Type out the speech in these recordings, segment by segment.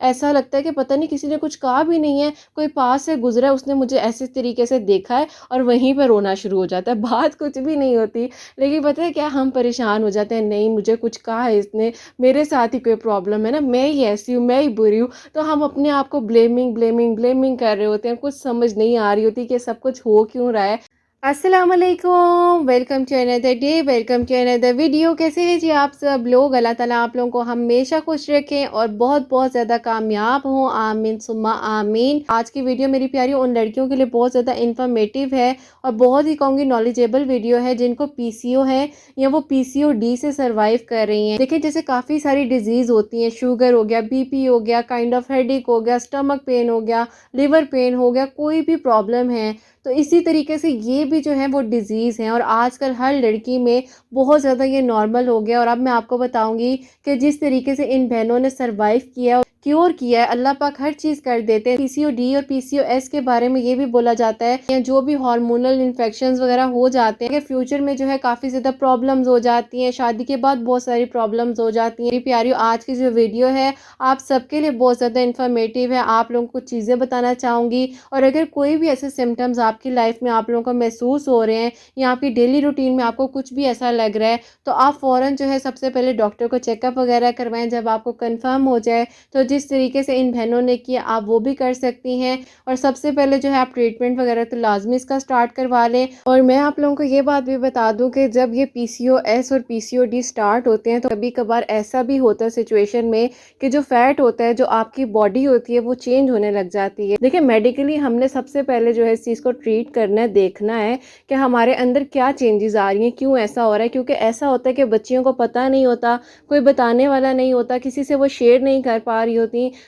ایسا لگتا ہے کہ پتہ نہیں کسی نے کچھ کہا بھی نہیں ہے, کوئی پاس سے گزرا ہے, اس نے مجھے ایسے طریقے سے دیکھا ہے اور وہیں پہ رونا شروع ہو جاتا ہے. بات کچھ بھی نہیں ہوتی, لیکن پتہ ہے کیا, ہم پریشان ہو جاتے ہیں, نہیں مجھے کچھ کہا ہے اس نے, میرے ساتھ ہی کوئی پرابلم ہے نا, میں ہی ایسی ہوں, میں ہی بری ہوں. تو ہم اپنے آپ کو بلیمنگ کر رہے ہوتے ہیں, کچھ سمجھ نہیں آ رہی ہوتی کہ سب کچھ ہو کیوں رہا ہے. السلام علیکم, ویلکم ٹو اندر ڈے, ویلکم ٹو اندر ویڈیو. کیسے ہیں جی آپ سب لوگ؟ اللہ تعالیٰ آپ لوگوں کو ہمیشہ خوش رکھیں اور بہت بہت زیادہ کامیاب ہوں, آمین ثم آمین. آج کی ویڈیو میری پیاری ان لڑکیوں کے لیے بہت زیادہ انفارمیٹیو ہے اور بہت ہی کہوں گی نالجیبل ویڈیو ہے جن کو پی سی او ہے یا وہ پی سی او ڈی سے سروائیو کر رہی ہیں. دیکھیں جیسے کافی ساری ڈیزیز ہوتی ہیں, شوگر ہو گیا, بی پی ہو گیا, کائنڈ آف ہیڈ ایک ہو گیا, اسٹمک پین ہو گیا, لیور پین ہو گیا, کوئی بھی پرابلم ہے تو اسی طریقے سے یہ بھی جو ہے وہ ڈیزیز ہیں. اور آج کل ہر لڑکی میں بہت زیادہ یہ نارمل ہو گیا. اور اب میں آپ کو بتاؤں گی کہ جس طریقے سے ان بہنوں نے سروائیو کیا اور کیور کیا ہے, اللہ پاک ہر چیز کر دیتے ہیں. پی سی او ڈی اور پی سی او ایس کے بارے میں یہ بھی بولا جاتا ہے کہ جو بھی ہارمونل انفیکشنز وغیرہ ہو جاتے ہیں کہ فیوچر میں جو ہے کافی زیادہ پرابلمز ہو جاتی ہیں, شادی کے بعد بہت ساری پرابلمز ہو جاتی ہیں. میری پیاریو, آج کی جو ویڈیو ہے آپ سب کے لیے بہت زیادہ انفارمیٹیو ہے. آپ لوگوں کو چیزیں بتانا چاہوں گی, اور اگر کوئی بھی ایسے سمٹمز آپ کی لائف میں آپ لوگوں کو محسوس ہو رہے ہیں یا آپ کی ڈیلی روٹین میں آپ کو کچھ بھی ایسا لگ رہا ہے تو آپ فوراً جو ہے سب سے پہلے ڈاکٹر کو چیک اپ وغیرہ کروائیں. جب آپ کو کنفرم ہو جائے تو جس طریقے سے ان بہنوں نے کیا آپ وہ بھی کر سکتی ہیں. اور سب سے پہلے جو ہے آپ ٹریٹمنٹ وغیرہ تو لازمی اس کا سٹارٹ کروا لیں. اور میں آپ لوگوں کو یہ بات بھی بتا دوں کہ جب یہ پی سی او ایس اور پی سی او ڈی سٹارٹ ہوتے ہیں تو کبھی کبھار ایسا بھی ہوتا ہے سچویشن میں کہ جو فیٹ ہوتا ہے, جو آپ کی باڈی ہوتی ہے, وہ چینج ہونے لگ جاتی ہے. دیکھیں میڈیکلی ہم نے سب سے پہلے جو ہے اس چیز کو ٹریٹ کرنا ہے, دیکھنا ہے کہ ہمارے اندر کیا چینجز آ رہی ہیں, کیوں ایسا ہو رہا ہے. کیونکہ ایسا ہوتا ہے کہ بچیوں کو پتہ نہیں ہوتا, کوئی بتانے والا نہیں ہوتا, کسی سے وہ شیئر نہیں کر پا رہی ہوتی.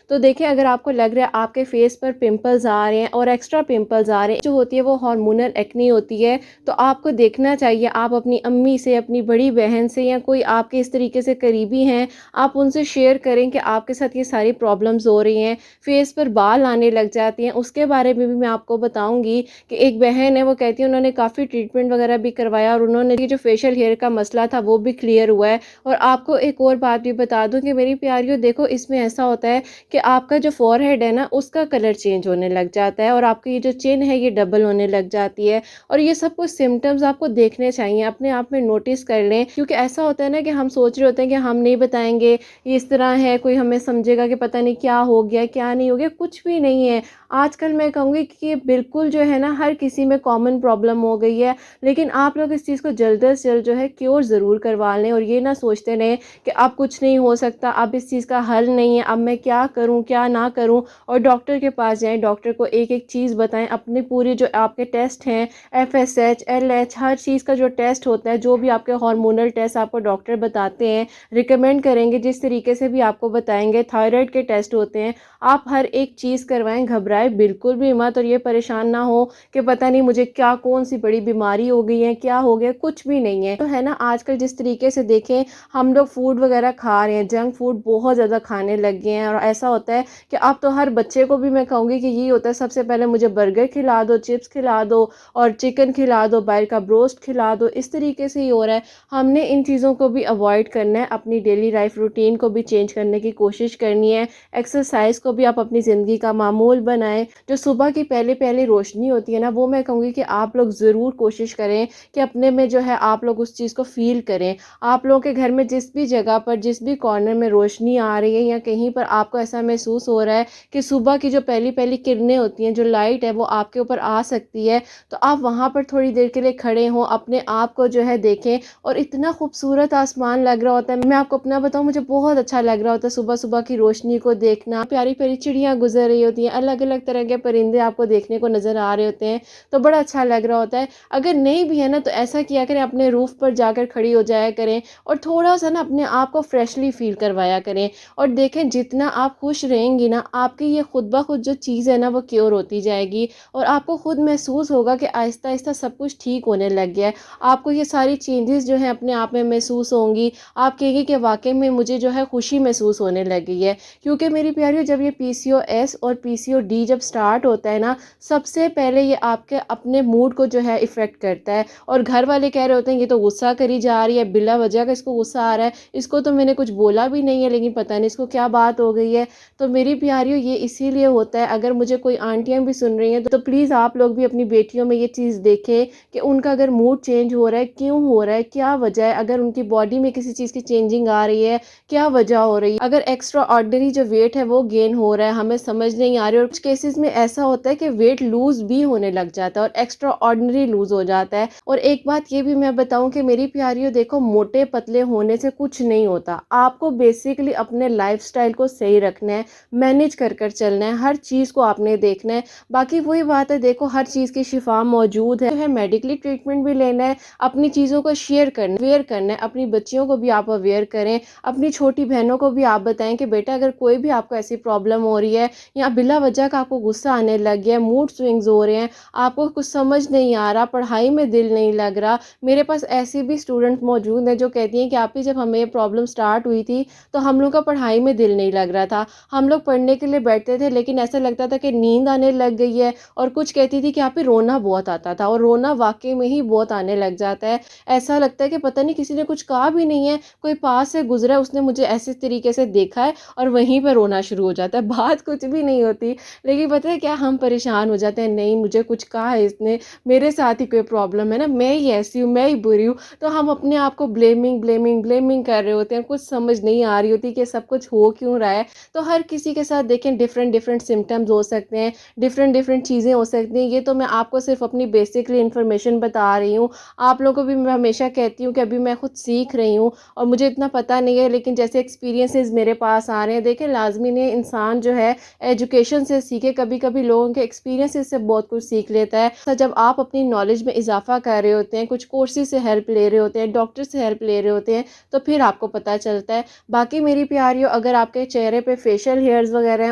تو دیکھیں اگر آپ کو لگ رہا ہے آپ کے فیس پر پمپلز آ رہے ہیں اور ایکسٹرا پمپلز آ رہے ہیں, جو ہوتی ہے وہ ہارمونل ایکنی ہوتی ہے, تو آپ کو دیکھنا چاہیے. آپ اپنی امی سے, اپنی بڑی بہن سے یا کوئی آپ کے اس طریقے سے قریبی ہیں, آپ ان سے شیئر کریں کہ آپ کے ساتھ یہ ساری پرابلمز ہو رہی ہیں, فیس پر بال آنے لگ جاتی ہیں. اس کے بارے میں بھی میں آپ کو بتاؤں گی کہ ایک بہن ہے, وہ کہتی ہے انہوں نے کافی ٹریٹمنٹ وغیرہ بھی کروایا اور انہوں نے جو فیشیل ہیئر کا مسئلہ تھا وہ بھی کلیئر ہوا ہے. اور آپ کو ایک اور بات بھی بتا دوں کہ میری پیاریو دیکھو, اس میں ایسا ہوتا ہے کہ آپ کا جو فور ہیڈ ہے نا اس کا کلر چینج ہونے لگ جاتا ہے, اور آپ کی یہ جو چین ہے یہ ڈبل ہونے لگ جاتی ہے. اور یہ سب کچھ سمٹمز آپ کو دیکھنے چاہیے, اپنے آپ میں نوٹس کر لیں. کیونکہ ایسا ہوتا ہے نا کہ ہم سوچ رہے ہوتے ہیں کہ ہم نہیں بتائیں گے, یہ اس طرح ہے, کوئی ہمیں سمجھے گا کہ پتہ نہیں کیا ہو گیا کیا نہیں ہو گیا. کچھ بھی نہیں ہے. آج کل میں کہوں گی کہ بالکل جو ہے نا ہر کسی میں کامن پرابلم ہو گئی ہے, لیکن آپ لوگ اس چیز کو جلد از جلد جو ہے کیور ضرور کروا لیں. اور یہ نہ سوچتے رہیں کہ اب کچھ نہیں ہو سکتا, اب اس چیز کا حل نہیں ہے, اب میں کیا کروں کیا نہ کروں. اور ڈاکٹر کے پاس جائیں, ڈاکٹر کو ایک ایک چیز بتائیں, اپنے پوری جو آپ کے ٹیسٹ ہیں F S H, L H, ہر چیز کا جو ٹیسٹ ہوتا ہے, جو بھی آپ کے ہارمونل ٹیسٹ آپ کو ڈاکٹر بتاتے ہیں, ریکمینڈ کریں گے, جس طریقے سے بھی آپ کو بتائیں گے. تھائرائڈ کے ٹیسٹ ہوتے ہیں, آپ ہر ایک چیز کروائیں, گھبرائیں بالکل بھی مت. اور یہ پریشان نہ ہو کہ پتہ نہیں مجھے کیا کون سی بڑی بیماری ہو گئی ہے, کیا ہو گیا, کچھ بھی نہیں ہے. تو ہے نا آج کل جس طریقے سے دیکھیں ہم لوگ فوڈ وغیرہ کھا رہے ہیں, جنک فوڈ بہت زیادہ کھانے لگ گئے ہیں. اور ایسا ہوتا ہے کہ اب تو ہر بچے کو بھی میں کہوں گی کہ یہی ہوتا ہے, سب سے پہلے مجھے برگر کھلا دو, چپس کھلا دو, اور چکن کھلا دو, باہر کا بروسٹ کھلا دو. اس طریقے سے ہی ہو رہا ہے. ہم نے ان چیزوں کو بھی اوائڈ کرنا ہے, اپنی ڈیلی لائف روٹین کو بھی چینج کرنے کی کوشش کرنی ہے. ایکسرسائز کو بھی آپ اپنی زندگی کا معمول بنائیں. جو صبح کی پہلی روشنی ہوتی ہے نا, وہ میں کہوں گی کہ آپ لوگ ضرور کوشش کریں کہ اپنے میں جو ہے آپ لوگ اس چیز کو فیل کریں. آپ لوگوں کے گھر میں جس بھی جگہ پر, جس بھی کارنر میں روشنی آ رہی ہے یا کہیں پر آپ کو ایسا محسوس ہو رہا ہے کہ صبح کی جو پہلی کرنیں ہوتی ہیں, جو لائٹ ہے وہ آپ کے اوپر آ سکتی ہے, تو آپ وہاں پر تھوڑی دیر کے لیے کھڑے ہوں, اپنے آپ کو جو ہے دیکھیں. اور اتنا خوبصورت آسمان لگ رہا ہوتا ہے, میں آپ کو اپنا بتاؤں, مجھے بہت اچھا لگ رہا ہوتا ہے صبح صبح کی روشنی کو دیکھنا. پیاری پیاری چڑیاں گزر رہی ہوتی ہیں, الگ الگ طرح کے پرندے آپ کو دیکھنے کو نظر آ رہے ہوتے ہیں, تو بڑا اچھا لگ رہا ہوتا ہے. اگر نہیں بھی ہے نا تو ایسا کیا کریں, اپنے روف پر جا کر کھڑی ہو جایا کریں اور تھوڑا سا نا اپنے آپ کو فریشلی فیل کروایا کریں. اور دیکھیں جتنا آپ خوش رہیں گی نا, آپ کی یہ خود بخود جو چیز ہے نا وہ کیور ہوتی جائے گی, اور آپ کو خود محسوس ہوگا کہ آہستہ آہستہ سب کچھ ٹھیک ہونے لگ گیا ہے. آپ کو یہ ساری چینجز جو ہیں اپنے آپ میں محسوس ہوں گی, آپ کہیں گے کہ واقعی میں مجھے جو ہے خوشی محسوس ہونے لگی ہے. کیونکہ میری پیاریو, جب یہ پی سی او ایس اور پی سی او ڈی جب سٹارٹ ہوتا ہے نا, سب سے پہلے یہ آپ کے اپنے موڈ کو جو ہے افیکٹ کرتا ہے. اور گھر والے کہہ رہے ہوتے ہیں یہ تو غصہ کری جا رہی ہے, بلا وجہ کا اس کو غصہ آ رہا ہے, اس کو تو میں نے کچھ بولا بھی نہیں ہے لیکن پتہ نہیں اس کو کیا بات ہو گئی ہے۔ تو میری پیاریوں یہ اسی لیے ہوتا ہے، اگر مجھے کوئی آنٹیاں بھی سن رہی ہیں تو پلیز آپ لوگ بھی اپنی بیٹیوں میں یہ چیز دیکھیں کہ ان کا اگر موڈ چینج ہو رہا ہے کیوں ہو رہا ہے، کیا وجہ ہے، اگر ان کی باڈی میں کسی چیز کی چینجنگ آ رہی ہے کیا وجہ ہو رہی ہے، اگر ایکسٹرا آرڈنری جو ویٹ ہے وہ گین ہو رہا ہے ہمیں سمجھ نہیں آ رہی، اور کچھ کیسز میں ایسا ہوتا ہے کہ ویٹ لوز بھی ہونے لگ جاتا ہے اور ایکسٹرا آرڈنری لوز ہو جاتا ہے۔ اور ایک بات یہ بھی میں بتاؤں کہ میری پیاریوں دیکھو، موٹے پتلے ہونے سے کچھ نہیں ہوتا، آپ کو بیسیکلی اپنے لائف سٹائل کو صحیح رکھنا ہے، مینیج کر کر چلنا ہے، ہر چیز کو آپ نے دیکھنا ہے۔ باقی وہی بات ہے، دیکھو ہر چیز کی شفا موجود ہے، میڈیکلی ٹریٹمنٹ بھی لینا ہے، اپنی چیزوں کو شیئر کرنا، اویئر کرنا ہے، اپنی بچیوں کو بھی آپ اویئر کریں، اپنی چھوٹی بہنوں کو بھی آپ بتائیں کہ بیٹا اگر کوئی بھی آپ کو ایسی پرابلم ہو رہی ہے یا بلا وجہ کا آپ کو غصہ آنے لگ گیا ہے، موڈ سوئنگز ہو رہے ہیں، آپ کو کچھ سمجھ نہیں آ رہا، پڑھائی میں دل نہیں لگ رہا۔ میرے پاس ایسی بھی اسٹوڈنٹ موجود ہیں جو کہتی ہیں کہ آپ ہی جب ہمیں یہ پرابلم سٹارٹ ہوئی تھی تو ہم لوگ کا پڑھائی میں دل نہیں لگ رہا تھا، ہم لوگ پڑھنے کے لیے بیٹھتے تھے لیکن ایسا لگتا تھا کہ نیند آنے لگ گئی ہے، اور کچھ کہتی تھی کہ آپ ہی رونا بہت آتا تھا، اور رونا واقعی میں ہی بہت آنے لگ جاتا ہے، ایسا لگتا ہے کہ پتہ نہیں کسی نے کچھ کہا بھی نہیں ہے، کوئی پاس سے گزرا ہے اس نے مجھے ایسے طریقے سے دیکھا ہے اور وہیں پہ رونا شروع ہو جاتا ہے، بات کچھ بھی نہیں ہوتی، لیکن پتہ ہے کیا، ہم پریشان ہو جاتے ہیں، نہیں مجھے کچھ کہا ہے اس نے، میرے ساتھ ہی کوئی پرابلم ہے نا، میں ہی ایسی ہوں، میں ہی بری ہوں، تو ہم اپنے آپ کو بلیمنگ کر رہے ہوتے ہیں، کچھ سمجھ نہیں آ رہی ہوتی کہ سب کچھ ہو کیوں رہا ہے۔ تو ہر کسی کے ساتھ دیکھیں ڈفرینٹ سمٹمز ہو سکتے ہیں، ڈفرینٹ چیزیں ہو سکتی ہیں، یہ تو میں آپ کو صرف اپنی بیسکلی انفارمیشن بتا رہی ہوں، آپ لوگوں کو بھی میں ہمیشہ کہتی ہوں کہ ابھی میں خود سیکھ رہی ہوں اور مجھے اتنا پتہ نہیں ہے، لیکن جیسے ایکسپیرینسز میرے پاس آ رہے ہیں، دیکھیں لازمی نہیں انسان جو ہے ایجوکیشن سے سیکھے، کبھی کبھی لوگوں کے ایکسپیرینسز سے بہت کچھ سیکھ لیتا ہے۔ تو جب آپ اپنی نالج میں اضافہ کر رہے ہوتے ہیں، کچھ کورسز سے ہیلپ لے رہے ہوتے ہیں، ڈاکٹر سے ہیلپ لے رہے ہوتے ہیں، تو پھر آپ کو پتہ چلتا ہے۔ باقی میری پیاریوں، اگر آپ کے چہرے پہ فیشیل ہیئرز وغیرہ ہیں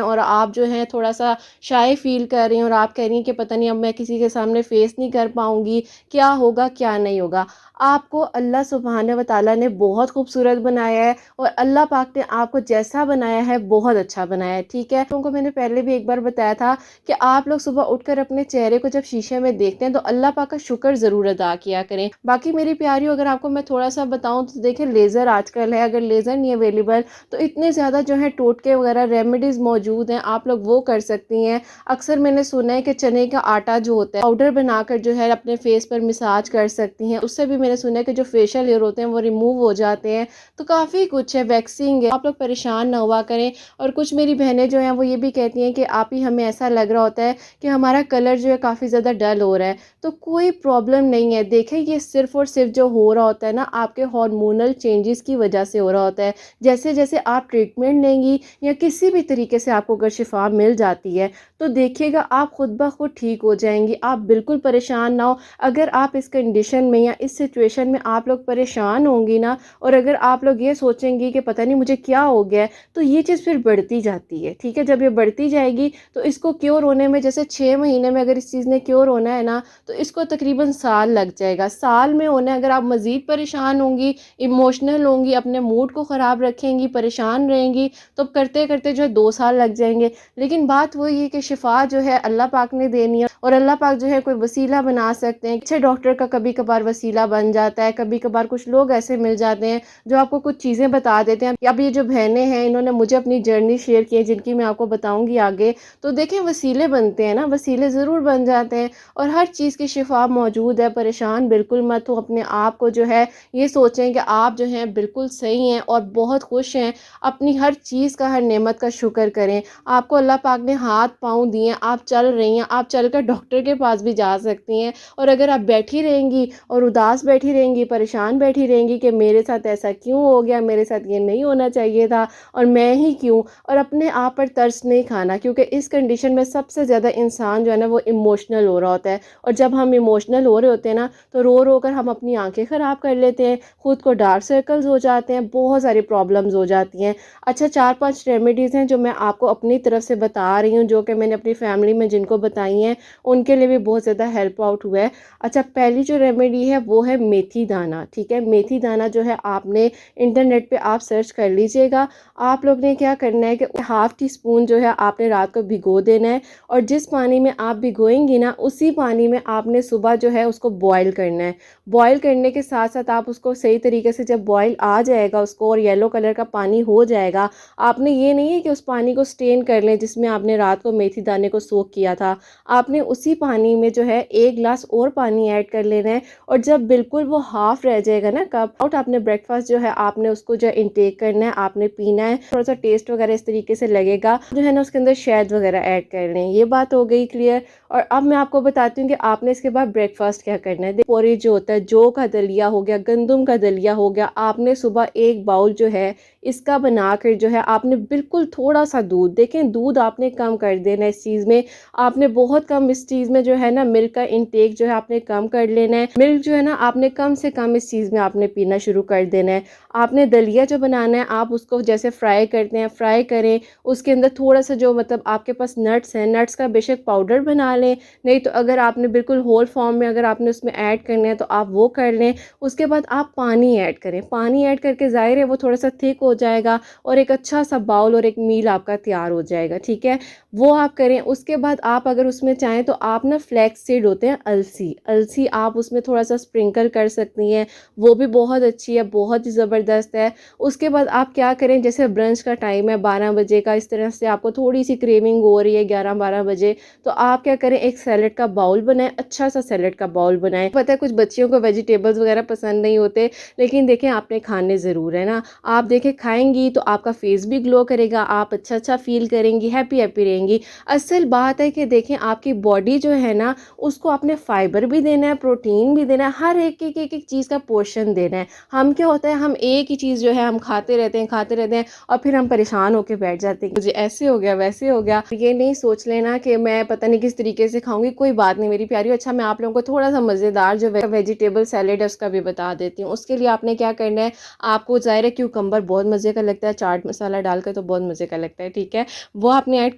اور آپ جو ہیں تھوڑا سا شائع فیل کر رہی ہیں اور آپ کہہ رہی ہیں کہ پتہ نہیں اب میں کسی کے سامنے فیس نہیں کر پاؤں گی، کیا ہوگا کیا نہیں ہوگا، آپ کو اللہ سبحانہ و تعالیٰ نے بہت خوبصورت بنایا ہے، اور اللہ پاک نے آپ کو جیسا بنایا ہے بہت اچھا بنایا ہے، ٹھیک ہے۔ ان کو میں نے پہلے بھی ایک بار بتایا تھا کہ آپ لوگ صبح اٹھ کر اپنے چہرے کو جب شیشے میں دیکھتے ہیں تو اللہ پاک کا شکر ضرور ادا کیا کریں۔ باقی میری پیاریوں، اگر آپ کو میں تھوڑا سا بتاؤں تو دیکھیں لیزر آج کل ہے، اگر لیزر نہیں اویلیبل تو اتنے زیادہ جو ہے ٹوٹکے وغیرہ ریمیڈیز موجود ہیں، آپ لوگ وہ کر سکتی ہیں۔ اکثر میں نے سنا ہے کہ چنے کا آٹا جو ہوتا ہے پاؤڈر بنا کر جو ہے اپنے فیس پر مساج کر سکتی ہیں، اس سے بھی میں نے سنا ہے کہ جو فیشیل ہیئر ہوتے ہیں وہ ریموو ہو جاتے ہیں، تو کافی کچھ ہے، ویکسنگ ہے، آپ لوگ پریشان نہ ہوا کریں۔ اور کچھ میری بہنیں جو ہیں وہ یہ بھی کہتی ہیں کہ آپ ہی ہمیں ایسا لگ رہا ہوتا ہے کہ ہمارا کلر جو ہے کافی زیادہ ڈل ہو رہا ہے، تو کوئی پرابلم نہیں ہے، دیکھیں یہ صرف اور صرف جو ہو رہا ہوتا ہے نا آپ کے ہارمونل چینجز کی وجہ سے ہو رہا ہوتا ہے۔ جیسے جیسے آپ ٹریٹمنٹ لیں گی یا کسی بھی طریقے سے آپ کو اگر شفا مل جاتی ہے تو دیکھیے گا آپ خود بخود ٹھیک ہو جائیں گی، آپ بالکل پریشان نہ ہو۔ اگر آپ اس کنڈیشن میں یا اس سچویشن میں آپ لوگ پریشان ہوں گی نا، اور اگر آپ لوگ یہ سوچیں گی کہ پتہ نہیں مجھے کیا ہو گیا ہے، تو یہ چیز پھر بڑھتی جاتی ہے، ٹھیک ہے۔ جب یہ بڑھتی جائے گی تو اس کو کیور ہونے میں، جیسے 6 مہینے میں اگر اس چیز نے کیور ہونا ہے نا تو اس کو تقریباً سال لگ جائے گا، سال میں ہونا ہے۔ اگر آپ مزید پریشان ہوں گی، ایموشنل ہوں گی، اپنے موڈ کو خراب رکھیں گی، پریشان رہیں گی، تو کرتے کرتے جو ہے 2 سال لگ جائیں گے۔ لیکن بات وہی ہے کہ شفا جو ہے اللہ پاک نے دینی ہے، اور اللہ پاک جو ہے کوئی وسیلہ بنا سکتے ہیں، اچھے ڈاکٹر کا کبھی کبھار وسیلہ بن جاتا ہے، کبھی کبھار کچھ لوگ ایسے مل جاتے ہیں جو آپ کو کچھ چیزیں بتا دیتے ہیں۔ اب یہ جو بہنیں ہیں انہوں نے مجھے اپنی جرنی شیئر کی ہے، جن کی میں آپ کو بتاؤں گی آگے، تو دیکھیں وسیلے بنتے ہیں نا، وسیلے ضرور بن جاتے ہیں، اور ہر چیز کی شفا موجود ہے، پریشان بالکل مت ہو، اپنے آپ کو جو ہے یہ سوچیں کہ آپ جو ہیں بالکل صحیح ہیں اور بہت خوش ہیں، اپنی ہر چیز کا، ہر نعمت کا شکر کریں۔ آپ کو اللہ پاک نے ہاتھ پاؤں دیے ہیں، آپ چل رہی ہیں، آپ چل کر ڈاکٹر کے پاس بھی جا سکتی ہیں، اور اگر آپ بیٹھی رہیں گی اور اداس بیٹھی رہیں گی، پریشان بیٹھی رہیں گی کہ میرے ساتھ ایسا کیوں ہو گیا، میرے ساتھ یہ نہیں ہونا چاہیے تھا، اور میں ہی کیوں، اور اپنے آپ پر ترس نہیں کھانا، کیونکہ اس کنڈیشن میں سب سے زیادہ انسان جو ہے نا وہ ایموشنل ہو رہا ہوتا ہے، اور جب ہم ایموشنل ہو رہے ہوتے ہیں نا تو رو رو کر ہم اپنی آنکھیں خراب کر لیتے ہیں، خود کو ڈارک سرکلز ہو جاتے ہیں، بہت ساری پرابلمز ہو جاتی ہیں۔ اچھا 4-5 ریمیڈیز ہیں جو میں آپ کو اپنی طرف سے بتا رہی ہوں، جو کہ میں نے اپنی فیملی میں جن کو بتائی ہیں ان کے لیے بھی بہت زیادہ ہیلپ آؤٹ ہوا ہے۔ اچھا پہلی جو ریمیڈی ہے وہ ہے میتھی دانہ، ٹھیک ہے، میتھی دانہ جو ہے آپ نے انٹرنیٹ پہ آپ سرچ کر لیجئے گا. آپ لوگ نے کیا کرنا ہے کہ ہاف ٹی اسپون جو ہے آپ نے رات کو بھگو دینا ہے، اور جس پانی میں آپ بھگوئیں گی نا اسی پانی میں آپ نے صبح جو ہے اس کو بوائل کرنا ہے. بوائل کرنے کے ساتھ ساتھ آپ اس کو صحیح طریقے سے جب بوائل آ جائے گا اس کو اور یلو کلر کا پانی ہو جائے گا، آپ نے یہ نہیں ہے کہ اس پانی کو سٹین کر لیں جس میں آپ نے رات کو میتھی دانے کو سوک کیا تھا. آپ نے اسی پانی میں جو ہے 1 گلاس اور پانی ایڈ کر لینا ہے، اور جب بالکل وہ ہاف رہ جائے گا نا کپ آؤٹ، آپ نے بریک فاسٹ جو ہے آپ نے اس کو جو انٹیک کرنا ہے، آپ نے پینا ہے. تھوڑا سا ٹیسٹ وغیرہ اس طریقے سے لگے گا جو ہے نا اس کے اندر شہد وغیرہ ایڈ کر لیں. یہ بات ہو گئی کلیئر. اور اب میں آپ کو بتاتی ہوں کہ آپ نے اس کے بعد بریک فاسٹ کیا کرنا ہے. پوری جو ہوتا ہے، جو کا دلیا ہو گیا، گندم کا دلیا ہو گیا، آپ نے صبح 1 باؤل جو ہے اس کا بنا کر جو ہے آپ نے بالکل تھوڑا سا دودھ، دیکھیں دودھ آپ نے کم کر دینا ہے اس چیز میں. آپ نے بہت کم اس چیز میں جو ہے نا ملک کا انٹیک جو ہے آپ نے کم کر لینا ہے. ملک جو ہے نا آپ نے کم سے کم اس چیز میں آپ نے پینا شروع کر دینا ہے. آپ نے دلیا جو بنانا ہے آپ اس کو جیسے فرائی کرتے ہیں فرائی کریں، اس کے اندر تھوڑا سا جو مطلب آپ کے پاس نٹس ہیں، نٹس کا بے شک پاؤڈر بنا لیں، نہیں تو اگر آپ نے بالکل ہول فارم میں اگر آپ نے اس میں ایڈ کرنے ہیں تو آپ وہ کر لیں. اس کے بعد آپ پانی ایڈ کریں، پانی ایڈ کر کے ظاہر ہے وہ تھوڑا سا تھک ہو جائے گا اور ایک اچھا سا باؤل اور ایک میل آپ کا تیار ہو جائے گا. ٹھیک ہے، وہ آپ کریں. اس کے بعد آپ اگر اس میں چاہیں تو آپ نا فلیکس سیڈ ہوتے ہیں، السی، السی آپ اس میں تھوڑا سا اسپرنکل کر سکتی ہیں، وہ بھی بہت اچھی ہے، بہت ہی زبردست ہے. اس کے بعد آپ کیا کریں، جیسے برنچ کا ٹائم ہے 12 بجے کا، اس طرح سے آپ کو تھوڑی سی کریونگ ہو رہی ہے 11-12 بجے، تو آپ کیا کریں ایک سیلڈ کا باؤل بنائیں، اچھا سا سیلڈ کا باؤل بنائیں. پتہ ہے کچھ بچیوں کو ویجیٹیبلز وغیرہ پسند نہیں ہوتے، لیکن دیکھیں آپ نے کھانے ضرور ہے نا. آپ دیکھیں کھائیں گی تو آپ کا فیس بھی گلو کرے گا، آپ اچھا فیل کریں گی، ہیپی ہیپی رہیں گی. اصل بات ہے کہ دیکھیں آپ کی باڈی جو ہے نا اس کو آپ نے فائبر بھی دینا ہے، پروٹین بھی دینا ہے، ہر ایک چیز کا پورشن دینا ہے. ہم کیا ہوتا ہے، ہم ایک ہی چیز جو ہے ہم کھاتے رہتے ہیں اور پھر ہم پریشان ہو کے بیٹھ جاتے ہیں، مجھے ایسے ہو گیا ویسے ہو گیا. یہ نہیں سوچ لینا کہ میں پتہ نہیں کس طریقے سے کھاؤں گی. کوئی بات نہیں میری پیاری. اچھا میں آپ لوگوں کو تھوڑا سا مزیدار جو ویجیٹیبل سیلیڈ ہے اس کا بھی بتا دیتی ہوں. اس کے لیے آپ نے کیا کرنا ہے، آپ کو ظاہر ہے کیوکمبر بہت مزے کا لگتا ہے، چاٹ مسالہ ڈال کے تو بہت مزے کا لگتا ہے. ٹھیک ہے، وہ آپ نے ایڈ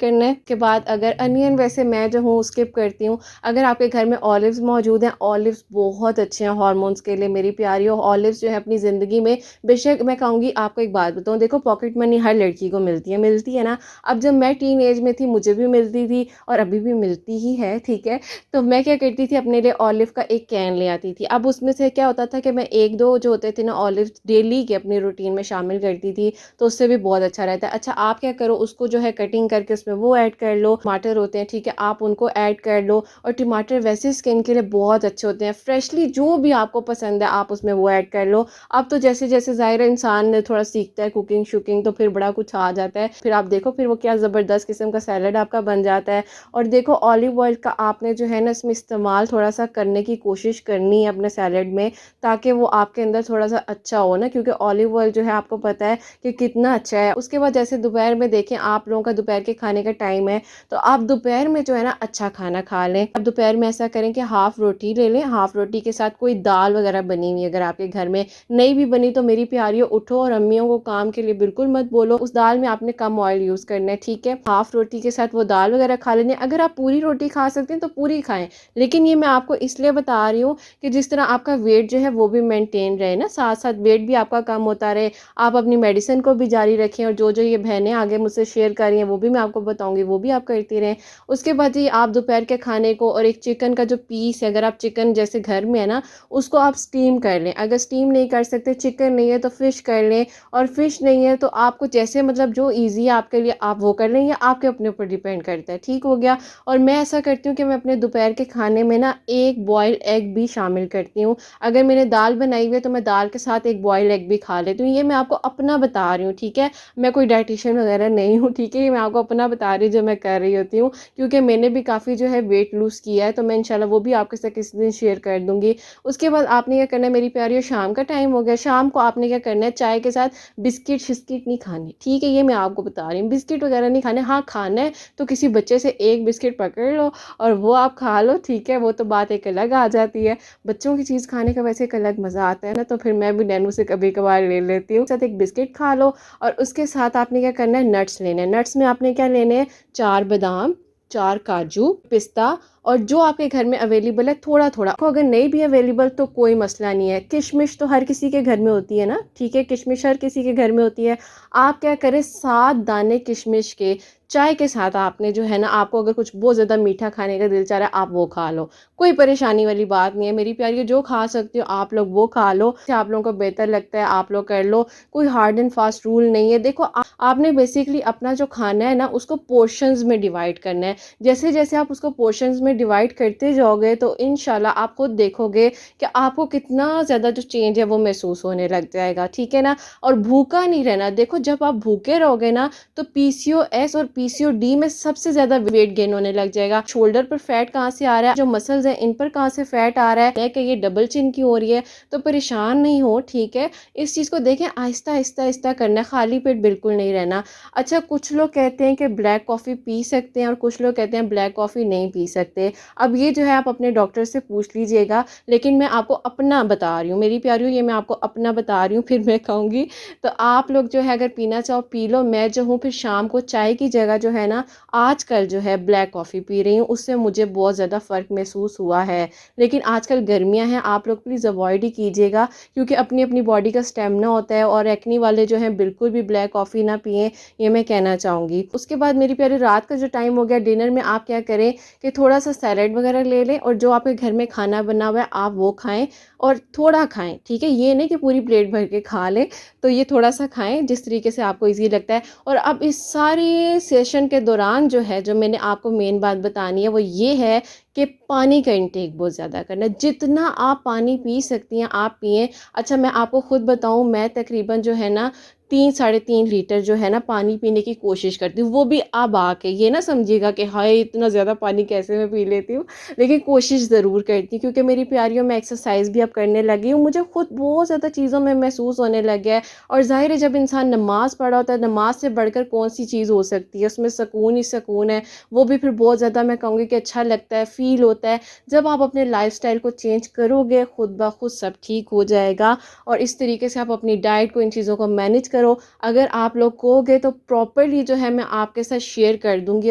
کرنا ہے. اس کے بعد اگر انین، ویسے میں جو ہوں اسکپ کرتی ہوں. اگر آپ کے گھر میں اولیوز موجود ہیں، اولیوز بہت اچھے ہیں ہارمونز کے لیے میری پیاریوں. اولیوز جو ہے اپنی زندگی میں بے شک میں کہوں گی آپ کو ایک بات بتاؤں، دیکھو پاکٹ منی ہر لڑکی کو ملتی ہے نا. اب جب میں ٹین ایج میں تھی مجھے بھی ملتی تھی اور ابھی بھی ملتی ہی ہے. ٹھیک ہے، تو میں کیا کرتی تھی اپنے لیے اولیو کا ایک کین لے آتی تھی. اب اس میں سے کیا ہوتا تھا کہ میں 1-2 جو ہوتے تھے نا اولیو ڈیلی کے اپنی روٹین میں شامل کرتی تھی، تو اس سے بھی بہت اچھا رہتا ہے. اچھا آپ کیا کرو، اس کو جو ہے کٹنگ کر کے اس میں وہ ایڈ کر لو. ٹماٹر ہوتے ہیں، ٹھیک ہے، آپ ان کو ایڈ کر لو. اور ٹماٹر ویسے اسکن کے لیے بہت اچھے ہوتے ہیں، فریشلی جو بھی آپ کو پسند ہے آپ اس میں وہ ایڈ کر لو. اب تو جیسے جیسے ظاہر انسان تھوڑا سیکھتا ہے کوکنگ شوکنگ تو پھر بڑا کچھ آ جاتا ہے. پھر آپ دیکھو پھر وہ کیا زبردست قسم کا سیلڈ آپ کا بن جاتا ہے. اور دیکھو اولیو آئل کا آپ نے جو ہے نا اس میں استعمال تھوڑا سا کرنے کی کوشش کرنی ہے اپنے سیلڈ میں، تاکہ وہ آپ کے اندر تھوڑا سا اچھا ہو نا، کیونکہ اولیو آئل جو ہے آپ کو پتہ ہے کہ کتنا اچھا ہے. اس کے بعد جیسے دوپہر میں دیکھیں آپ لوگوں کا دوپہر کے کھانے کا ٹائم ہے، تو آپ دوپہر میں جو ہے نا اچھا کھانا کھا لیں. اب دوپہر میں ایسا کریں کہ ہاف روٹی لے لیں، ہاف روٹی کے ساتھ کوئی دال وغیرہ بنی ہوئی اگر آپ کے گھر میں نہیں بھی بنی تو میری پیاریوں اٹھو اور امیوں کو کام کے لیے بالکل مت بولو. اس دال میں آپ نے کم آئل یوز کرنا ہے. ٹھیک ہے، ہاف روٹی کے ساتھ وہ دال وغیرہ کھا لیں. اگر آپ پوری روٹی کھا سکتے ہیں تو پوری کھائیں، لیکن یہ میں آپ کو اس لیے بتا رہی ہوں کہ جس طرح آپ کا ویٹ جو ہے وہ بھی مینٹین رہے نا، ساتھ ساتھ ویٹ بھی آپ کا کم ہوتا رہے. آپ اپنی میڈیسن کو بھی جاری رکھیں، اور جو یہ بہنیں آگے مجھ سے شیئر کر رہی ہیں وہ بھی میں آپ کو بتاؤں گی، وہ بھی آپ کرتی رہیں. اس کے بعد یہ آپ دوپہر کے کھانے کو اور ایک چکن کا جو پیس ہے، اگر آپ چکن جیسے گھر میں ہے نا اس کو آپ سٹیم کر لیں. اگر سٹیم نہیں کر سکتے، چکن نہیں ہے تو فش کر لیں، اور فش نہیں ہے تو آپ کو جیسے مطلب جو ایزی ہے آپ کے لیے آپ وہ کر لیں، یا آپ کے اپنے اوپر ڈیپینڈ کرتا ہے. ٹھیک ہو گیا. اور میں ایسا کرتی ہوں کہ میں اپنے دوپہر کے کھانے میں نا ایک بوائل ایگ بھی شامل کرتی ہوں. اگر میں نے دال بنائی ہوئی ہے تو میں دال کے ساتھ ایک بوائل ایگ بھی کھا لیتی ہوں. یہ میں آپ کو اپنا بتا رہی ہوں، ٹھیک ہے، میں کوئی ڈائٹیشین وغیرہ نہیں ہوں. ٹھیک ہے، یہ میں آپ کو اپنا بتا رہی ہوں جو میں کر رہی ہوتی ہوں، کیونکہ میں نے بھی کافی جو ہے ویٹ لوز کیا ہے، تو میں انشاءاللہ وہ بھی آپ کے ساتھ کسی دن شیئر کر دوں گی. اس کے بعد آپ نے کیا کرنا ہے میری پیاریوں، شام کا ٹائم ہو گیا. شام کو آپ نے کیا کرنا ہے، چائے کے ساتھ بسکٹ شسکٹ نہیں کھانی. ٹھیک ہے، یہ میں آپ کو بتا رہی ہوں، بسکٹ وغیرہ نہیں کھانے. ہاں کھانا ہے تو کسی بچے سے ایک بسکٹ پکڑ لو اور وہ آپ کھا لو. ٹھیک ہے، وہ تو بات ایک الگ آ جاتی ہے. بچوں کی چیز کھانے کا ویسے ایک الگ مزہ آتا ہے نا، تو پھر میں بھی نینو سے کبھی کبھار لے لیتی ہوں. ساتھ ایک بسکٹ کھا لو، اور اس کے ساتھ آپ نے کیا کرنا ہے، نٹس لینے ہیں. نٹس میں آپ نے کیا لینے ہیں، 4 بادام، 4 کاجو، پستہ اور جو آپ کے گھر میں اویلیبل ہے تھوڑا تھوڑا، اگر نہیں بھی اویلیبل تو کوئی مسئلہ نہیں ہے، کشمش تو ہر کسی کے گھر میں ہوتی ہے نا، ٹھیک ہے، کشمش ہر کسی کے گھر میں ہوتی ہے، آپ کیا کریں 7 دانے کشمش کے چائے کے ساتھ آپ نے جو ہے نا، آپ کو اگر کچھ بہت زیادہ میٹھا کھانے کا دل چاہ رہا ہے آپ وہ کھا لو، کوئی پریشانی والی بات نہیں ہے میری پیاری، جو کھا سکتے ہو آپ لوگ وہ کھا لو، آپ لوگوں کو بہتر لگتا ہے آپ لوگ کر لو، کوئی ہارڈ اینڈ فاسٹ رول نہیں ہے۔ دیکھو آپ نے بیسیکلی اپنا جو کھانا ہے نا اس کو پورشنز میں ڈیوائڈ کرنا ہے، جیسے جیسے آپ اس کو پورشنز میں ڈیوائڈ کرتے جاؤ گے تو انشاءاللہ آپ خود دیکھو گے کہ آپ کو کتنا زیادہ جو چینج ہے وہ محسوس ہونے لگ جائے گا، ٹھیک ہے نا۔ اور بھوکا نہیں رہنا، دیکھو جب آپ بھوکے رہو گے نا تو پی سی او ایس اور پی سی او ڈی میں سب سے زیادہ ویٹ گین ہونے لگ جائے گا۔ شولڈر پر فیٹ کہاں سے آ رہا ہے، جو مسلز ہیں ان پر کہاں سے فیٹ آ رہا ہے کہ یہ ڈبل چن کی ہو رہی ہے، تو پریشان نہیں ہو، ٹھیک ہے، اس چیز کو دیکھیں آہستہ آہستہ آہستہ کرنا ہے، خالی پیٹ بالکل نہیں رہنا۔ اچھا کچھ لوگ کہتے ہیں کہ بلیک کافی پی سکتے ہیں اور کچھ لوگ کہتے ہیں بلیک کافی نہیں پی سکتے، اب یہ جو ہے آپ اپنے ڈاکٹر سے پوچھ لیجئے گا، لیکن میں آپ کو اپنا بتا رہی ہوں میری پیاریوں، یہ میں آپ کو اپنا بتا رہی ہوں، پھر میں کہوں گی تو آپ لوگ جو ہے اگر پینا چاہو پی لو، میں جو ہوں پھر شام کو چائے کی جگہ جو ہے نا آج کل جو ہے بلیک کافی پی رہی ہوں، اس سے مجھے بہت زیادہ فرق محسوس ہوا ہے، لیکن آج کل گرمیاں ہیں آپ لوگ پلیز اوائڈ ہی کیجیے گا، کیونکہ اپنی اپنی باڈی کا اسٹیمنا ہوتا ہے، اور ایکنی والے جو ہیں بالکل بھی بلیک کافی نہ پئیں، یہ میں کہنا چاہوں گی۔ اس کے بعد میری پیاری رات کا جو ٹائم ہو گیا، ڈنر میں آپ کیا کریں کہ تھوڑا سا سیلیڈ وغیرہ لے لیں، اور جو آپ کے گھر میں کھانا بنا ہوا ہے آپ وہ کھائیں، اور تھوڑا کھائیں، ٹھیک ہے، یہ نہیں کہ پوری پلیٹ بھر کے کھا لیں، تو یہ تھوڑا سا کھائیں جس طریقے سے آپ کو ایزی لگتا ہے۔ اور اب اس ساری سیشن کے دوران جو ہے جو میں نے آپ کو مین بات بتانی ہے وہ یہ ہے کہ پانی کا انٹیک بہت زیادہ کرنا ہے، جتنا آپ پانی پی سکتی ہیں آپ پئیں۔ اچھا میں آپ کو خود بتاؤں، میں تقریباً جو ہے نا 3 ساڑھے 3 لیٹر جو ہے نا پانی پینے کی کوشش کرتی ہوں، وہ بھی اب آ کے یہ نہ سمجھیے گا کہ ہائے اتنا زیادہ پانی کیسے میں پی لیتی ہوں، لیکن کوشش ضرور کرتی ہوں، کیونکہ میری پیاریوں میں ایکسرسائز بھی اب کرنے لگی ہوں، مجھے خود بہت زیادہ چیزوں میں محسوس ہونے لگ گیا ہے، اور ظاہر ہے جب انسان نماز پڑھا ہوتا ہے، نماز سے بڑھ کر کون سی چیز ہو سکتی ہے، اس میں سکون ہی سکون ہے، وہ بھی پھر بہت زیادہ میں کہوں گی کہ اچھا لگتا ہے، فیل ہوتا ہے۔ جب آپ اپنے لائف سٹائل کو چینج کرو گے خود بخود سب ٹھیک ہو جائے گا، اور اس طریقے سے آپ اپنی ڈائٹ کو ان چیزوں کو مینیج کرو۔ اگر آپ لوگ کہو گے تو پراپرلی جو ہے میں آپ کے ساتھ شیئر کر دوں گی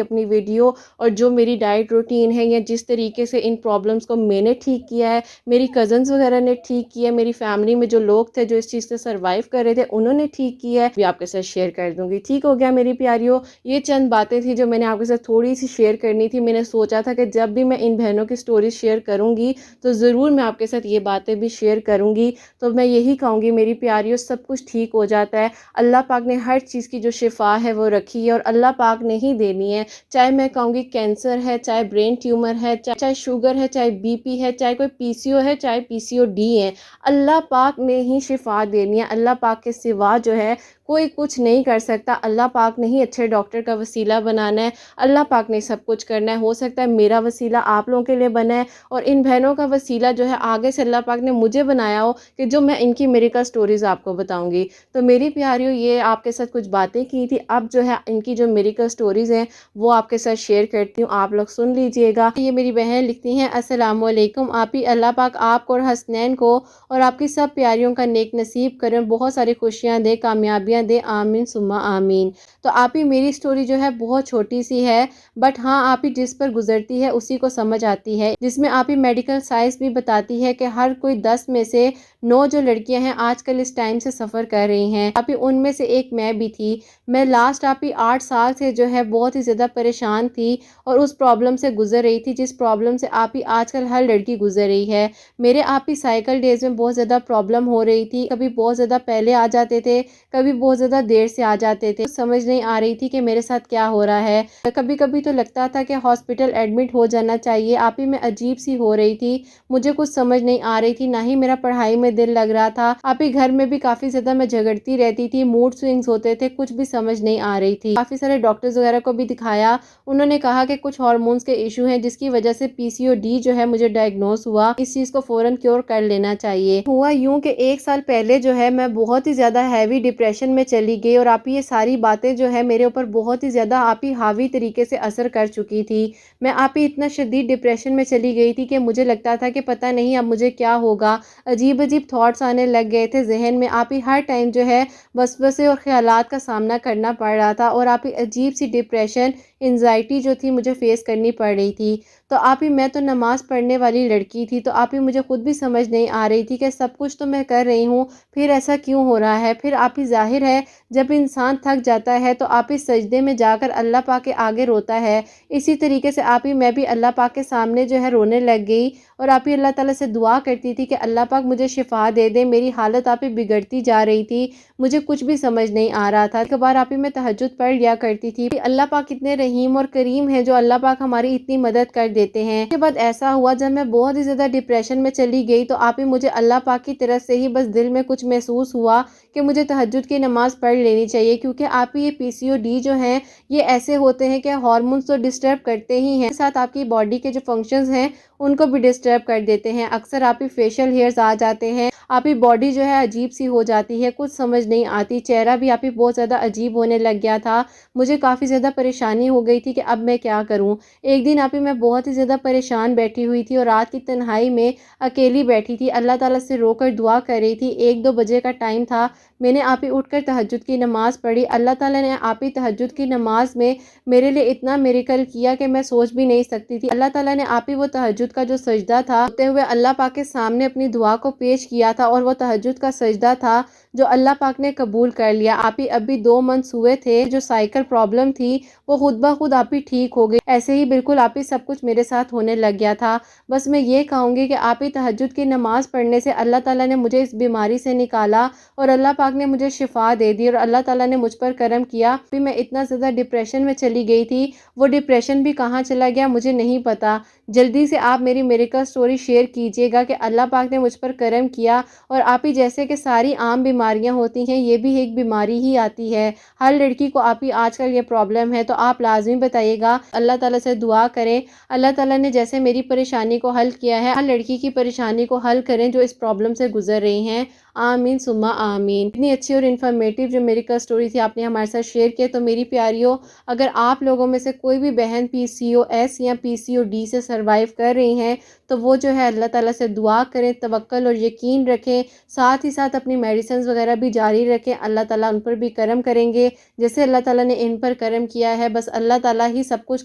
اپنی ویڈیو، اور جو میری ڈائٹ روٹین ہے یا جس طریقے سے ان پرابلمس کو میں نے ٹھیک کیا ہے، میری کزنز وغیرہ نے ٹھیک کیا ہے، میری فیملی میں جو لوگ تھے جو اس چیز سے سروائیو کر رہے تھے انہوں نے ٹھیک کیا ہے، بھی آپ کے ساتھ شیئر کر دوں گی، ٹھیک ہو گیا میری پیاریوں۔ یہ چند باتیں تھیں جو میں نے آپ کے ساتھ تھوڑی سی شیئر کرنی تھی، میں نے سوچا تھا کہ جب بھی میں ان بہنوں کی سٹوریز شیئر کروں گی تو ضرور میں آپ کے ساتھ یہ باتیں بھی شیئر کروں گی، تو میں یہی کہوں گی میری پیاریوں سب کچھ ٹھیک ہو جاتا ہے، اللہ پاک نے ہر چیز کی جو شفا ہے وہ رکھی ہے، اور اللہ پاک نے ہی دینی ہے، چاہے میں کہوں گی کینسر ہے، چاہے برین ٹیومر ہے، چاہے شوگر ہے، چاہے بی پی ہے، چاہے کوئی پی سی او ہے، چاہے پی سی او ڈی ہے، اللہ پاک نے ہی شفا دینی ہے، اللہ پاک کے سوا جو ہے کوئی کچھ نہیں کر سکتا، اللہ پاک نے ہی اچھے ڈاکٹر کا وسیلہ بنانا ہے، اللہ پاک نے سب کچھ کرنا ہے، ہو سکتا ہے میرا وسیلہ آپ لوگوں کے لیے بنا ہے، اور ان بہنوں کا وسیلہ جو ہے آگے سے اللہ پاک نے مجھے بنایا ہو کہ جو میں ان کی میریکل سٹوریز آپ کو بتاؤں گی۔ تو میری پیاریوں یہ آپ کے ساتھ کچھ باتیں کی تھی، اب جو ہے ان کی جو میریکل سٹوریز ہیں وہ آپ کے ساتھ شیئر کرتی ہوں، آپ لوگ سن لیجئے گا۔ یہ میری بہن لکھتی ہیں السلام علیکم آپی، اللہ پاک آپ کو اور حسنین کو اور آپ کی سب پیاریوں کا نیک نصیب کریں، بہت ساری خوشیاں دے، کامیابیاں دے، آمین ثم آمین۔ تو آپی میری سٹوری جو ہے بہت چھوٹی سی ہے، بٹ ہاں آپی جس پر گزرتی ہے اسی کو سمجھ آتی ہے، جس میں آپی میڈیکل سائنس بھی بتاتی ہے کہ ہر کوئی 10 میں سے 9 جو لڑکیاں ہیں آج کل اس ٹائم سے سفر کر رہی ہیں، آپی ان میں سے ایک میں بھی تھی۔ میں لاسٹ آپی 8 سال سے جو ہے بہت ہی زیادہ پریشان تھی، اور اس پرابلم سے گزر رہی تھی جس پرابلم سے آپی آج کل ہر لڑکی گزر رہی ہے۔ میرے آپی سائیکل ڈیز میں بہت زیادہ پرابلم ہو رہی تھی، کبھی بہت زیادہ پہلے آ جاتے تھے، کبھی بہت زیادہ دیر سے آ جاتے تھے، سمجھ نہیں آ رہی تھی کہ میرے ساتھ کیا ہو رہا ہے، کبھی کبھی تو لگتا تھا کہ ہاسپٹل ایڈمٹ ہو جانا چاہیے، آپی میں عجیب سی ہو رہی تھی، مجھے کچھ سمجھ نہیں آ رہی تھی، نہ ہی میرا پڑھائی میں دل لگ رہا تھا، آپی گھر میں بھی کافی زیادہ میں جھگڑتی رہتی تھی، موڈ سوئنگز ہوتے تھے، کچھ بھی سمجھ نہیں آ رہی تھی، کافی سارے ڈاکٹرز وغیرہ کو بھی دکھایا، انہوں نے کہا کہ کچھ ہارمونز کے ایشو ہیں جس کی وجہ سے پی سی او ڈی جو ہے مجھے ڈائگنوز ہوا، اس چیز کو فوراً کیور کر لینا چاہیے۔ ہوا یوں کہ 1 سال پہلے جو ہے میں بہت ہی زیادہ ہیوی ڈپریشن میں چلی گئی، اور آپ یہ ساری باتیں جو ہے میرے اوپر بہت ہی زیادہ آپ ہی حاوی طریقے سے اثر کر چکی تھی، میں آپ ہی اتنا شدید ڈپریشن میں چلی گئی تھی کہ مجھے لگتا تھا کہ پتہ نہیں اب مجھے کیا ہوگا، عجیب عجیب تھاٹس آنے لگ گئے تھے ذہن میں، آپ ہی ہر ٹائم جو ہے وسوسے اور خیالات کا سامنا کرنا پڑ رہا تھا، اور آپ ہی عجیب سی ڈپریشن انزائٹی جو تھی مجھے فیس کرنی پڑ رہی تھی۔ تو آپ ہی میں تو نماز پڑھنے والی لڑکی تھی، تو آپ ہی مجھے خود بھی سمجھ نہیں آ رہی تھی کہ سب کچھ تو میں کر رہی ہوں، پھر ایسا کیوں ہو رہا ہے۔ پھر آپ ہی ظاہر ہے جب انسان تھک جاتا ہے تو آپ ہی سجدے میں جا کر اللہ پاک کے آگے روتا ہے۔ اسی طریقے سے آپ ہی میں بھی اللہ پاک کے سامنے جو ہے رونے لگ گئی، اور آپ ہی اللہ تعالیٰ سے دعا کرتی تھی کہ اللہ پاک مجھے شفا دے دے۔ میری حالت آپ ہی بگڑتی جا رہی تھی، مجھے کچھ بھی سمجھ نہیں آ رہا تھا۔ ایک بار آپ ہی میں تہجد پڑھ لیا کرتی تھی۔ اللہ پاک اتنے رحیم اور کریم ہیں جو اللہ پاک ہماری اتنی مدد کر دیتے ہیں۔ اس کے بعد ایسا ہوا جب میں بہت ہی زیادہ ڈپریشن میں چلی گئی تو آپ ہی مجھے اللہ پاک کی طرف سے ہی بس دل میں کچھ محسوس ہوا کہ مجھے تہجد کی نماز پڑھ لینی چاہیے، کیونکہ آپ ہی یہ PCOD جو ہیں یہ ایسے ہوتے ہیں کہ ہارمونز تو ڈسٹرب کرتے ہی ہیں، ساتھ آپ کی باڈی کے جو فنکشنز ہیں ان کو بھی ڈسٹرب کر دیتے ہیں۔ اکثر آپ ہی فیشل ہیئرز آ جاتے ہیں، آپ ہی باڈی جو ہے عجیب سی ہو جاتی ہے، کچھ سمجھ نہیں آتی، چہرہ بھی آپ ہی بہت زیادہ عجیب ہونے لگ گیا تھا۔ مجھے کافی زیادہ پریشانی ہو گئی تھی کہ اب میں کیا کروں۔ ایک دن آپ ہی میں بہت ہی زیادہ پریشان بیٹھی ہوئی تھی اور رات کی تنہائی میں اکیلی بیٹھی تھی، اللہ تعالیٰ سے رو کر دعا کر رہی تھی۔ 1-2 بجے کا ٹائم تھا، میں نے آپ ہی اٹھ کر تہجد کی نماز پڑھی۔ اللہ تعالیٰ نے آپ ہی تہجد کی نماز میں میرے لیے اتنا میریکل کیا کہ میں سوچ بھی نہیں سکتی تھی۔ اللہ تعالیٰ نے آپ ہی وہ تہجد کا جو سجدہ تھا ہوتے ہوئے اللہ پاک کے سامنے اپنی دعا کو پیش کیا تھا، اور وہ تہجد کا سجدہ تھا جو اللہ پاک نے قبول کر لیا۔ آپ ہی ابھی 2 منتھس ہوئے تھے، جو سائیکل پرابلم تھی وہ خود بخود آپ ہی ٹھیک ہو گئی۔ ایسے ہی بالکل آپ ہی سب کچھ میرے ساتھ ہونے لگ گیا تھا۔ بس میں یہ کہوں گی کہ آپ ہی تہجد کی نماز پڑھنے سے اللہ تعالیٰ نے مجھے اس بیماری سے نکالا، اور اللہ پاک نے مجھے شفا دے دی، اور اللہ تعالیٰ نے مجھ پر کرم کیا۔ پھر میں اتنا زیادہ ڈپریشن میں چلی گئی تھی، وہ ڈپریشن بھی کہاں چلا گیا مجھے نہیں پتا۔ جلدی سے آپ میری میریکل سٹوری شیئر کیجئے گا کہ اللہ پاک نے مجھ پر کرم کیا، اور آپ ہی جیسے کہ ساری عام بیماریاں ہوتی ہیں یہ بھی ایک بیماری ہی آتی ہے، ہر لڑکی کو آپ ہی آج کل یہ پرابلم ہے، تو آپ لازمی بتائیے گا۔ اللہ تعالیٰ سے دعا کریں اللہ تعالیٰ نے جیسے میری پریشانی کو حل کیا ہے ہر لڑکی کی پریشانی کو حل کریں جو اس پرابلم سے گزر رہی ہیں۔ آمین ثم آمین۔ اتنی اچھی اور انفارمیٹیو جو میریکل سٹوری تھی آپ نے ہمارے ساتھ شیئر کیا، تو میری پیاریوں اگر آپ لوگوں میں سے کوئی بھی بہن PCOS یا PCOD سے سروائیو کر رہی ہیں تو وہ جو ہے اللہ تعالیٰ سے دعا کریں، توکل اور یقین رکھیں، ساتھ ہی ساتھ اپنی میڈیسنز وغیرہ بھی جاری رکھیں، اللہ تعالیٰ ان پر بھی کرم کریں گے جیسے اللہ تعالیٰ نے ان پر کرم کیا ہے۔ بس اللہ تعالیٰ ہی سب کچھ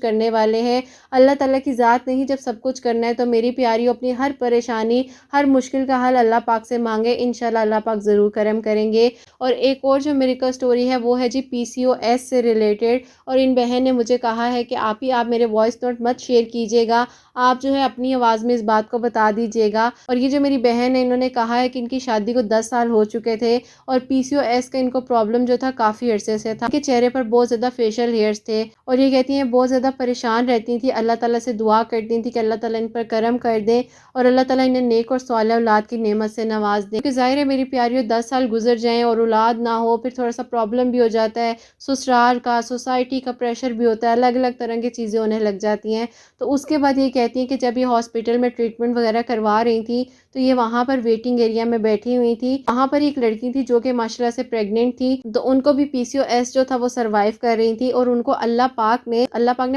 کرنے والے ہیں، اللہ تعالیٰ کی ذات نہیں جب سب کچھ کرنا ہے تو میری پیاریوں اپنی ہر پریشانی ہر مشکل کا حل اللہ پاک سے مانگے، انشاءاللہ اللہ پاک ضرور کرم کریں گے۔ اور ایک اور جو میریکل سٹوری ہے وہ ہے جی PCOS سے ریلیٹڈ، اور ان بہن نے مجھے کہا ہے کہ آپ میرے وائس نوٹ مت شیئر کیجیے گا، آپ جو ہے اپنی آواز میں اس بات کو بتا دیجیے گا۔ اور یہ جو میری بہن ہے انہوں نے کہا ہے کہ ان کی شادی کو 10 سال ہو چکے تھے، اور PCOS کا ان کو پرابلم جو تھا کافی عرصے سے تھا، ان کے چہرے پر بہت زیادہ فیشل ہیئرز تھے، اور یہ کہتی ہیں بہت زیادہ پریشان رہتی تھی، اللہ تعالیٰ سے دعا کرتی تھی کہ اللہ تعالیٰ ان پر کرم کر دیں اور اللہ تعالیٰ انہیں نیک اور صالح اولاد کی نعمت سے نواز دیں۔ کیونکہ ظاہر ہے میری پیاریوں 10 سال گزر جائیں اور اولاد نہ ہو، پھر تھوڑا سا پرابلم بھی ہو جاتا ہے، سسرال کا سوسائٹی کا پریشر بھی ہوتا ہے، الگ الگ طرح کی چیزیں ہونے لگ جاتی ہیں۔ تو اس کے بعد یہ کہتی ہیں کہ جب یہ ہاسپٹل میں ٹریٹمنٹ وغیرہ کروا رہی تھی تو یہ وہاں پر ویٹنگ ایریا میں بیٹھی ہوئی تھی، وہاں پر ایک لڑکی تھی جو کہ ماشاءاللہ سے پریگننٹ تھی، تو ان کو بھی PCOS جو تھا وہ سروائیو کر رہی تھی، اور ان کو اللہ پاک نے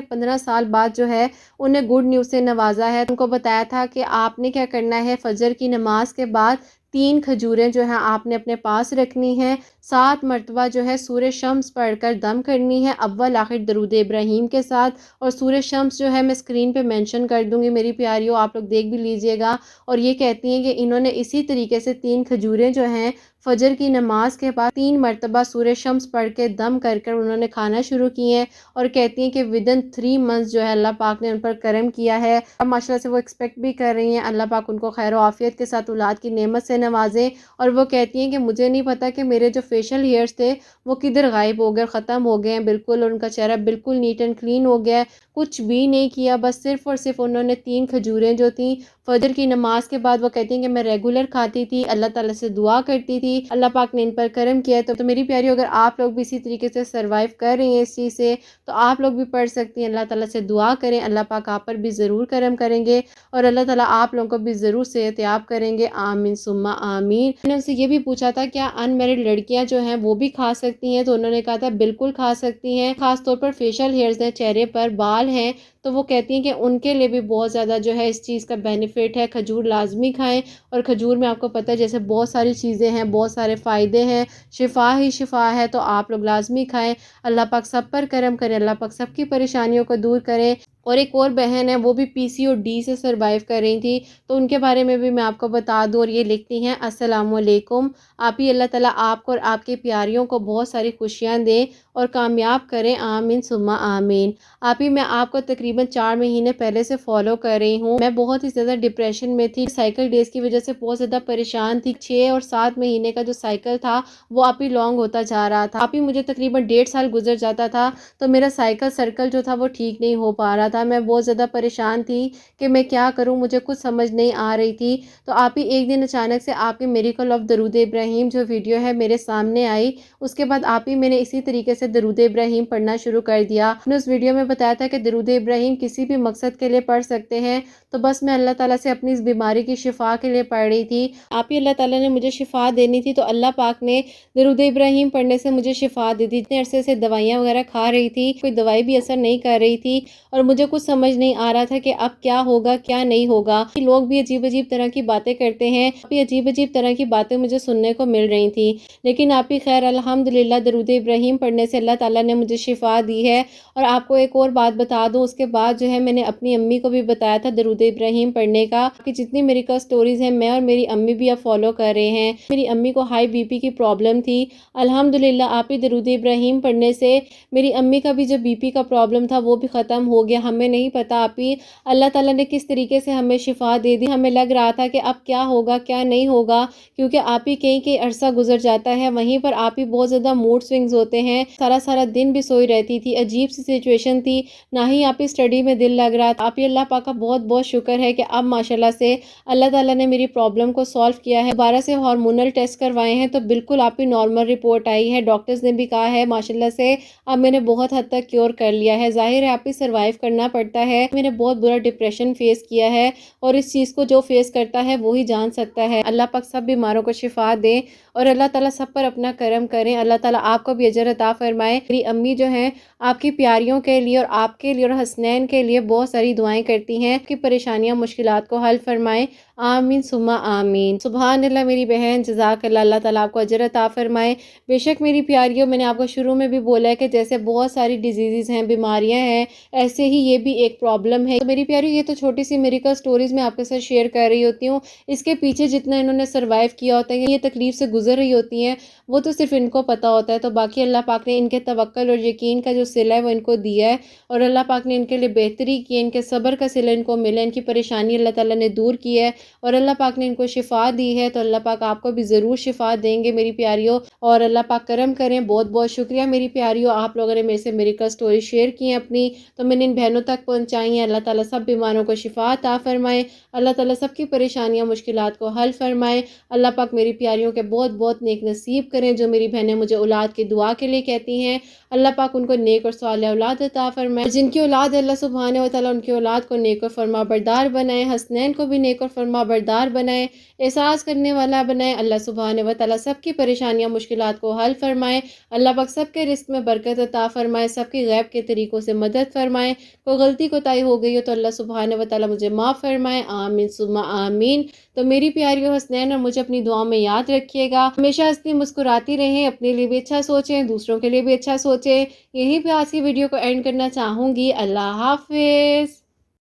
15 سال بعد جو ہے انہیں گڈ نیوز سے نوازا ہے۔ ان کو بتایا تھا کہ آپ نے کیا کرنا ہے، فجر کی نماز کے بعد 3 کھجوریں جو ہیں آپ نے اپنے پاس رکھنی ہیں، 7 مرتبہ جو ہے سورہ شمس پڑھ کر دم کرنی ہے، اول آخر درود ابراہیم کے ساتھ، اور سورہ شمس جو ہے میں اسکرین پہ مینشن کر دوں گی میری پیاریوں، آپ لوگ دیکھ بھی لیجئے گا۔ اور یہ کہتی ہیں کہ انہوں نے اسی طریقے سے 3 کھجوریں جو ہیں فجر کی نماز کے بعد 3 مرتبہ سورہ شمس پڑھ کے دم کر کر انہوں نے کھانا شروع کی ہیں، اور کہتی ہیں کہ ودن 3 منتھس جو ہے اللہ پاک نے ان پر کرم کیا ہے۔ اب ماشاءاللہ سے وہ ایکسپیکٹ بھی کر رہی ہیں اللہ پاک ان کو خیر و عافیت کے ساتھ اولاد کی نعمت سے نوازیں، اور وہ کہتی ہیں کہ مجھے نہیں پتا کہ میرے جو فیشل ہیئرز تھے وہ کدھر غائب ہو گئے، ختم ہو گئے ہیں بالکل، اور ان کا چہرہ بالکل نیٹ اینڈ کلین ہو گیا ہے، کچھ بھی نہیں کیا، بس صرف اور صرف انہوں نے 3 کھجوریں جو تھیں فجر کی نماز کے بعد، وہ کہتی ہیں کہ میں ریگولر کھاتی تھی، اللہ تعالیٰ سے دعا کرتی تھی، اللہ پاک نے ان پر کرم کیا ہے۔ تو میری پیاری اگر آپ لوگ بھی اسی طریقے سے سروائیو کر رہی ہیں اس چیز سے تو آپ لوگ بھی پڑھ سکتی ہیں، اللہ تعالیٰ سے دعا کریں، اللہ پاک آپ پر بھی ضرور کرم کریں گے، اور اللہ تعالیٰ آپ لوگوں کو بھی ضرور صحت یاب کریں گے، آمین ثم آمین۔ میں نے ان سے یہ بھی پوچھا تھا کیا ان میرڈ لڑکیاں جو ہیں وہ بھی کھا سکتی ہیں، تو انہوں نے کہا تھا بالکل کھا سکتی ہیں، خاص طور پر فیشل ہیئرز ہیں، چہرے پر بال ہیں تو وہ کہتی ہیں کہ ان کے لیے بھی بہت زیادہ جو ہے اس چیز کا بینیفٹ ہے، کھجور لازمی کھائیں، اور کھجور میں آپ کو پتہ ہے جیسے بہت ساری چیزیں ہیں، بہت سارے فائدے ہیں، شفا ہی شفا ہے، تو آپ لوگ لازمی کھائیں۔ اللہ پاک سب پر کرم کرے، اللہ پاک سب کی پریشانیوں کو دور کرے۔ اور ایک اور بہن ہے، وہ بھی PCOD سے سروائیو کر رہی تھی، تو ان کے بارے میں بھی میں آپ کو بتا دوں، اور یہ لکھتی ہیں السلام علیکم، آپ ہی اللہ تعالیٰ آپ کو اور آپ کی پیاریوں کو بہت ساری خوشیاں دیں اور کامیاب کریں، آمین ثم آمین۔ آپ ہی، میں آپ کو تقریباً 4 مہینے پہلے سے فالو کر رہی ہوں، میں بہت ہی زیادہ ڈپریشن میں تھی، سائیکل ڈیز کی وجہ سے بہت زیادہ پریشان تھی، 6 اور 7 مہینے کا جو سائیکل تھا وہ آپ ہی لانگ ہوتا جا رہا تھا، آپ ہی مجھے تقریباً 1.5 سال گزر جاتا تھا، تو میرا سائیکل سرکل جو تھا وہ ٹھیک نہیں ہو پا رہا تھا، میں بہت زیادہ پریشان تھی کہ میں کیا کروں، مجھے کچھ سمجھ نہیں آ رہی تھی۔ تو آپ ہی ایک دن اچانک سے آپ کی میریکل آف درود ابراہیم جو ویڈیو ہے میرے سامنے آئی، اس کے بعد آپ ہی میں نے اسی طریقے سے درود ابراہیم پڑھنا شروع کر دیا۔ آپ نے اس ویڈیو میں بتایا تھا کہ درود ابراہیم کسی بھی مقصد کے لیے پڑھ سکتے ہیں، تو بس میں اللہ تعالیٰ سے اپنی اس بیماری کی شفا کے لیے پڑھ رہی تھی، آپ ہی اللہ تعالیٰ نے مجھے شفا دینی تھی، تو اللہ پاک نے درود ابراہیم پڑھنے سے مجھے شفا دے دی۔ اتنے عرصے سے دوائیاں وغیرہ کھا رہی تھی، کوئی دوائی بھی اثر نہیں کر رہی تھی، اور مجھے کچھ سمجھ نہیں آ رہا تھا کہ اب کیا ہوگا کیا نہیں ہوگا۔ لوگ بھی عجیب عجیب طرح کی باتیں کرتے ہیں، بھی عجیب عجیب طرح کی باتیں مجھے سننے کو مل رہی تھی، لیکن آپ ہی خیر الحمدللہ درود ابراہیم پڑھنے سے اللہ تعالیٰ نے مجھے شفا دی ہے۔ اور آپ کو ایک اور بات بتا دوں، اس کے بعد جو ہے میں نے اپنی امی کو بھی بتایا تھا درود ابراہیم پڑھنے کا، کہ جتنی میریکل سٹوریز ہیں میں اور میری امی بھی اب فالو کر رہے ہیں۔ میری امی کو ہائی BP کی پرابلم تھی، الحمدللہ آپ ہی درود ابراہیم پڑھنے سے میری امی کا بھی جو BP کا پرابلم تھا وہ بھی ختم ہو گیا۔ ہمیں نہیں پتا آپ ہی اللہ تعالیٰ نے کس طریقے سے ہمیں شفا دے دی، ہمیں لگ رہا تھا کہ اب کیا ہوگا کیا نہیں ہوگا، کیونکہ آپ ہی کئی عرصہ گزر جاتا ہے، وہیں پر آپ ہی بہت زیادہ موڈ سوئنگز ہوتے ہیں، سارا سارا دن بھی سوئی رہتی تھی، عجیب سی سچویشن تھی، نہ ہی آپ ہی اسٹڈی میں دل لگ رہا تھا۔ آپ ہی اللہ پاک کا بہت بہت شکر ہے کہ اب ماشاءاللہ سے اللہ تعالیٰ نے میری پرابلم کو سالو کیا ہے۔ دوبارہ سے ہارمونل ٹیسٹ کروائے ہیں تو بالکل آپ ہی نارمل رپورٹ آئی ہے، ڈاکٹرز نے بھی کہا ہے ماشاءاللہ سے اب میں نے بہت حد تک کیور کر لیا ہے۔ ظاہر ہے آپ ہی سروائیو کرنا پڑتا ہے، میں نے بہت برا ڈپریشن فیس کیا ہے، اور اس چیز کو جو فیس کرتا ہے وہی جان سکتا ہے۔ اللہ پاک سب بیماروں کو شفا دے، اور اللہ تعالیٰ سب پر اپنا کرم کریں، اللہ تعالیٰ آپ کو بھی اجر عطا فرمائے۔ میری امی جو ہیں آپ کی پیاریوں کے لیے اور آپ کے لیے اور حسنین کے لیے بہت ساری دعائیں کرتی ہیں، آپ کی پریشانیاں مشکلات کو حل فرمائے، آمین ثم آمین۔ سبحان اللہ میری بہن، جزاک اللہ، اللہ تعالیٰ آپ کو اجر عطا فرمائے۔ بے شک میری پیاریوں، میں نے آپ کو شروع میں بھی بولا ہے کہ جیسے بہت ساری ڈیزیزز ہیں، بیماریاں ہیں، ایسے ہی یہ بھی ایک پرابلم ہے۔ تو میری پیاری، یہ تو چھوٹی سی میریکل سٹوریز میں آپ کے ساتھ شیئر کر رہی ہوتی ہوں، اس کے پیچھے جتنا انہوں نے سروائیو کیا ہوتا ہے، یہ تکلیف سے گزر رہی ہوتی ہیں، وہ تو صرف ان کو پتہ ہوتا ہے۔ تو باقی اللہ پاک نے ان کے توکل اور یقین کا جو صلہ ہے وہ ان کو دیا ہے، اور اللہ پاک نے ان کے لیے بہتری کی ہے، ان کے صبر کا صلہ ان کو ملا، ان کی پریشانی اللہ تعالیٰ نے دور کی ہے، اور اللہ پاک نے ان کو شفا دی ہے، تو اللہ پاک آپ کو بھی ضرور شفا دیں گے میری پیاریوں، اور اللہ پاک کرم کریں۔ بہت بہت شکریہ میری پیاریوں، آپ لوگوں نے میرے سے میریکل سٹوری شیئر کی ہیں اپنی، تو میں نے ان بہنوں تک پہنچائی ہیں۔ اللہ تعالیٰ سب بیماروں کو شفا عطا فرمائے، اللہ تعالیٰ سب کی پریشانیاں مشکلات کو حل فرمائے، اللہ پاک میری پیاریوں کے بہت بہت نیک نصیب کریں۔ جو میری بہنیں مجھے اولاد کی دعا کے لیے کہتی ہیں، اللہ پاک ان کو نیک اور صالح اولاد عطا فرمائے، جن کی اولاد ہے اللہ سبحانہ و تعالیٰ ان کی اولاد کو نیک اور فرما بردار بنائے، حسنین کو بھی نیک اور فرما بردار بنائے، احساس کرنے والا بنائے، اللہ سبحانہ و تعالیٰ سب کی پریشانیاں مشکلات کو حل فرمائے، اللہ پاک سب کے رزق میں برکت عطا فرمائے، سب کی غیب کے طریقوں سے مدد فرمائے، کوئی غلطی کوتاہی ہو گئی ہو تو اللہ سبحانہ و تعالیٰ مجھے معاف فرمائے، آمین ثم آمین۔ تو میری پیاریوں، حسنین اور مجھے اپنی دعاؤں میں یاد رکھیے گا، ہمیشہ ہنستی مسکراتی رہیں، اپنے لیے بھی اچھا سوچیں، دوسروں کے لیے بھی اچھا سوچیں۔ یہیں پہ آج کی ویڈیو کو اینڈ کرنا چاہوں گی، اللہ حافظ۔